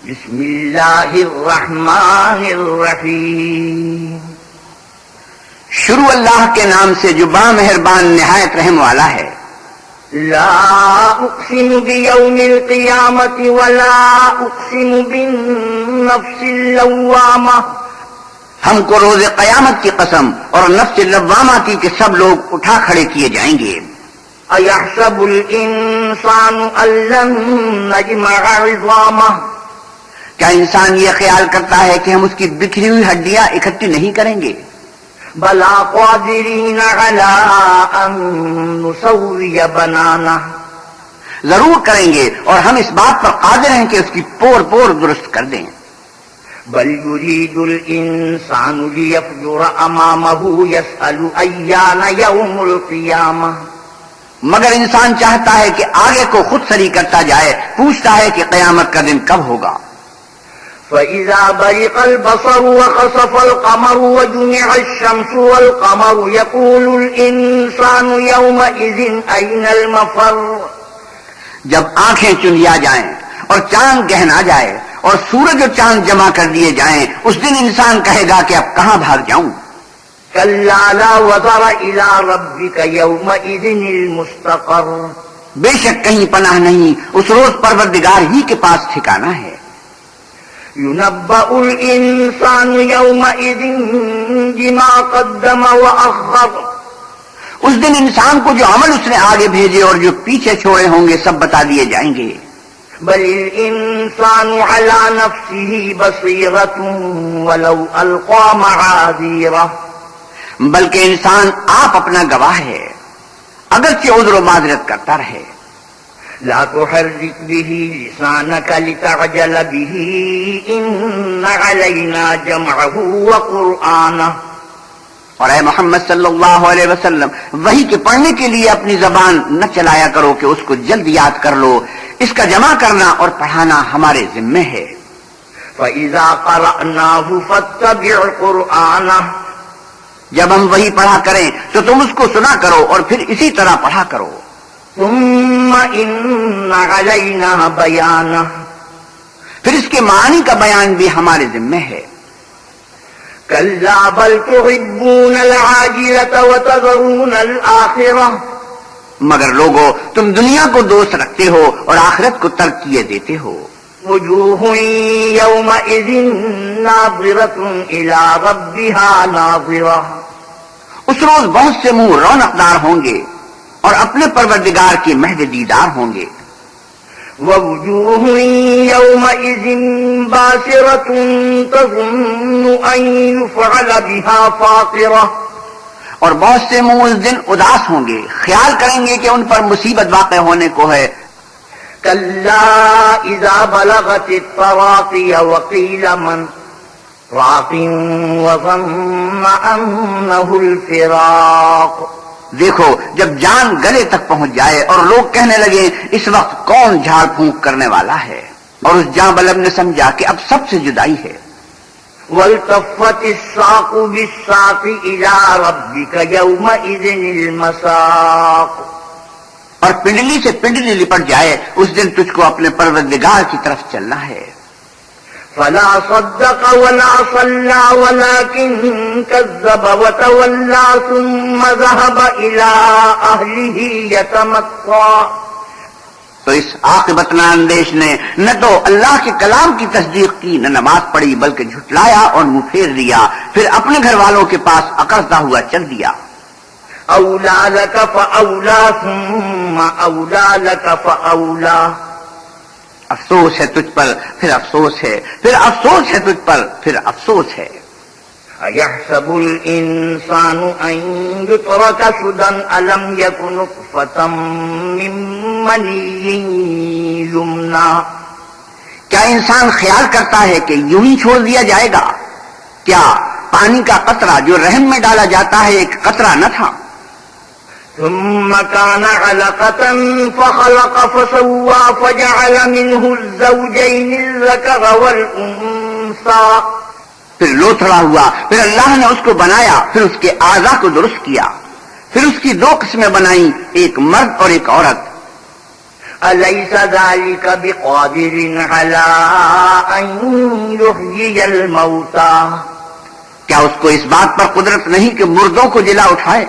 بسم اللہ الرحمن الرحیم. شروع اللہ کے نام سے جو با مہربان نہایت رحم والا ہے. لا اقسم بیوم القیامت ولا اقسم بالنفس اللوامہ. ہم کو روز قیامت کی قسم اور نفس لوامہ کی کہ سب لوگ اٹھا کھڑے کیے جائیں گے. ایحسب الانسان ان لن نجمع عظامہ. کیا انسان یہ خیال کرتا ہے کہ ہم اس کی بکھری ہوئی ہڈیاں اکٹھی نہیں کریں گے؟ بلا قادرین علی ان نسوی بنانہ. ضرور کریں گے اور ہم اس بات پر قادر ہیں کہ اس کی پور پور درست کر دیں. بل یرید الانسان لیفجر امامہ یسأل ایان یوم القیامہ. مگر انسان چاہتا ہے کہ آگے کو خود سری کرتا جائے، پوچھتا ہے کہ قیامت کا دن کب ہوگا. فَإِذَا بَرِقَ الْبَصَرُ وَخَسَفَ الْقَمَرُ وَجُمِعَ الشَّمْسُ وَالْقَمَرُ يَقُولُ الْإِنسَانُ يَوْمَئِذٍ أَيْنَ الْمَفَرُّ. جب آنکھیں چندیا جائیں اور چاند گہنا جائے اور سورج اور چاند جمع کر دیے جائیں، اس دن انسان کہے گا کہ اب کہاں بھاگ جاؤں. كَلَّا لَا وَزَرَ إِلَىٰ رَبِّكَ يَوْمَئِذٍ الْمُسْتَقَرُّ. بے شک کہیں پناہ نہیں، اس روز پروردگار ہی کے پاس ٹھکانہ ہے. يُنَبَّأُ الْإِنسَانُ يَوْمَئِذٍ بِمَا قَدَّمَ وَأَخَّرَ. اس دن انسان کو جو عمل اس نے آگے بھیجے اور جو پیچھے چھوڑے ہوں گے سب بتا دیے جائیں گے. بل الانسان على نفسه بصيرة ولو القى معاذيره. بلکہ انسان آپ اپنا گواہ ہے اگرچہ عذر و معذرت کرتا رہے. لا تحرك به لسانك لتعجل به إن علينا جمعه وقرآنه. اور اے محمد صلی اللہ علیہ وسلم وحی کے پڑھنے کے لیے اپنی زبان نہ چلایا کرو کہ اس کو جلد یاد کر لو، اس کا جمع کرنا اور پڑھانا ہمارے ذمہ ہے. فإذا قرأناه فاتبع قرآنه. جب ہم وحی پڑھا کریں تو تم اس کو سنا کرو اور پھر اسی طرح پڑھا کرو. ثم إن علينا بيانه. پھر اس کے معنی کا بیان بھی ہمارے ذمہ ہے. كلا بل تحبون العاجلة وتذرون الآخرة. مگر لوگو تم دنیا کو دوست رکھتے ہو اور آخرت کو ترک کیے دیتے ہو. وجوه يومئذ ناظرة إلى ربها ناظرة. اس روز بہت سے منہ رونقدار ہوں گے اور اپنے پروردگار کے مہد دیدار ہوں گے. ووجوه يومئذ باسرة تظن أن يفعل بها فاقرة. اور بہت سے منہ اس دن اداس ہوں گے، خیال کریں گے کہ ان پر مصیبت واقع ہونے کو ہے. كلا إذا بلغت التراقي وقيل من راق وظن أنه الفراق. دیکھو جب جان گلے تک پہنچ جائے اور لوگ کہنے لگے اس وقت کون جھاڑ پھونک کرنے والا ہے، اور اس جاں بلب نے سمجھا کہ اب سب سے جدائی ہے. والتفت الساق بالساق إلى ربك يومئذ المساق. اور پنڈلی سے پنڈلی لپٹ جائے اس دن تجھ کو اپنے پروردگار کی طرف چلنا ہے. فلا صدق ولا صلى ولكن كذب وتولى ثم ذهب إلى أهله يتمطى. تو اس عاقبت اندیش نے نہ تو اللہ کے کلام کی تصدیق کی نہ نماز پڑھی بلکہ جھٹلایا اور منہ پھیر لیا، پھر اپنے گھر والوں کے پاس اکڑتا ہوا چل دیا. أولى لك فأولى ثم أولى لك فأولى. افسوس ہے تجھ پر پھر افسوس ہے، پھر افسوس ہے تجھ پر پھر افسوس ہے. أيحسب الإنسان أن يترك سدى ألم يكن نطفة من مني يمنى. کیا انسان خیال کرتا ہے کہ یوں ہی چھوڑ دیا جائے گا؟ کیا پانی کا قطرہ جو رحم میں ڈالا جاتا ہے ایک قطرہ نہ تھا؟ ثم كان علقة فخلق فسوى فجعل منه الزوجين الذكر والأنثى. پھر لوتھڑا ہوا، پھر اللہ نے اس کو بنایا، پھر اس کے اعضاء کو درست کیا، پھر اس کی دو قسمیں بنائیں، ایک مرد اور ایک عورت. أليس ذلك بقادر على أن يحيي الموتى کیا اس کو اس بات پر قدرت نہیں کہ مردوں کو جلا اٹھائے؟